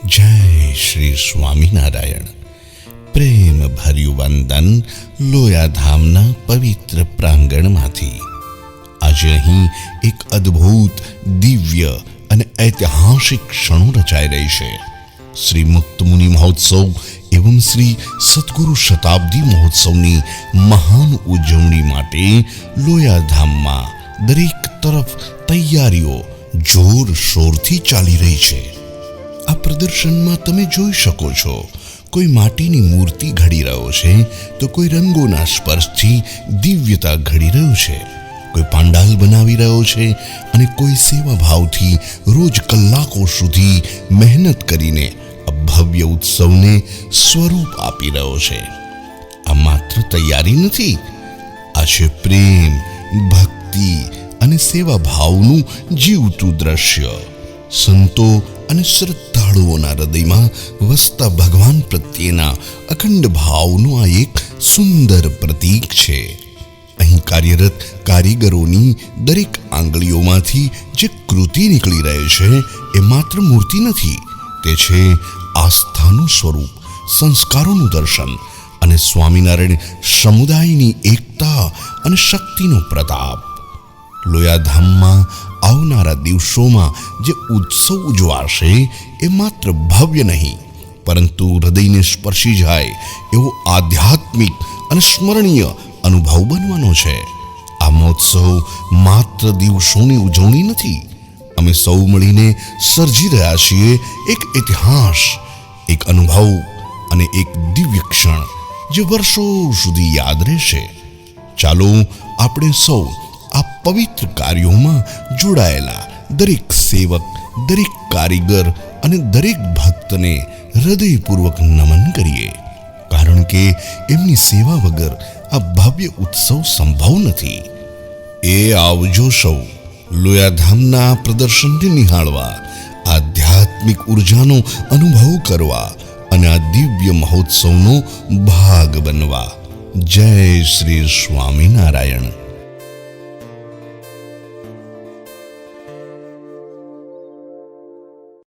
જય શ્રી સ્વામિનારાયણ. પ્રેમ ભર્યું વંદન લોયાધામના પવિત્ર પ્રાંગણમાંથી. આજે અહીં એક અદ્ભુત, દિવ્ય અને ઐતિહાસિક ક્ષણો રચાઈ રહી છે. શ્રી મુક્ત મુનિ મહોત્સવ એવં શ્રી સદગુરુ શતાબ્દી મહોત્સવની મહાન ઉજવણી માટે લોયાધામમાં દરેક તરફ તૈયારીઓ જોરશોરથી ચાલી રહી છે. આ પ્રદર્શનમાં તમે જોઈ શકો છો, કોઈ માટીની મૂર્તિ ઘડી રહ્યો છે, તો કોઈ રંગોના સ્પર્શથી દિવ્યતા ઘડી રહ્યું છે, કોઈ પાંડાલ બનાવી રહ્યો છે અને કોઈ સેવા ભાવથી રોજ કલાકો સુધી મહેનત કરીને આ ભવ્ય ઉત્સવને સ્વરૂપ આપી રહ્યો છે. આ માત્ર તૈયારી નથી, આ છે પ્રેમ, ભક્તિ અને સેવા ભાવનું જીવતું દ્રશ્ય. સંતો અને શ્રદ્ધાળુઓના હૃદયમાં વસતા ભગવાન પ્રત્યેના અખંડ ભાવનું આ એક સુંદર પ્રતીક છે. અહીં કાર્યરત કારીગરોની દરેક આંગળીઓમાંથી જે કૃતિ નીકળી રહે છે એ માત્ર મૂર્તિ નથી, તે છે આસ્થાનું સ્વરૂપ, સંસ્કારોનું દર્શન અને સ્વામિનારાયણ સમુદાયની એકતા અને શક્તિનો પ્રતાપ. લોયાધામમાં આવનારા દિવસોમાં જે ઉત્સવ ઉજવાશે એ માત્ર ભવ્ય નહીં, પરંતુ હૃદયને સ્પર્શી જાય એવો આધ્યાત્મિક અને સ્મરણીય અનુભવ બનવાનો છે. આ મહોત્સવ માત્ર દિવસોની ઉજવણી નથી, અમે સૌ મળીને સર્જી રહ્યા છીએ એક ઇતિહાસ, એક અનુભવ અને એક દિવ્ય ક્ષણ જે વર્ષો સુધી યાદ રહેશે. ચાલો આપણે સૌ આ પવિત્ર કાર્યોમાં જોડાયેલા દરેક સેવક, દરેક કારીગર અને દરેક ભક્તને હૃદયપૂર્વક નમન કરીએ, કારણ કે એમની સેવા વગર આ ભવ્ય ઉત્સવ સંભવ નથી. એ આવજો સૌ લોયાધામના પ્રદર્શનને નિહાળવા, આધ્યાત્મિક ઉર્જાનો અનુભવ કરવા અને આ દિવ્ય મહોત્સવનો ભાગ બનવા. જય શ્રી સ્વામિનારાયણ.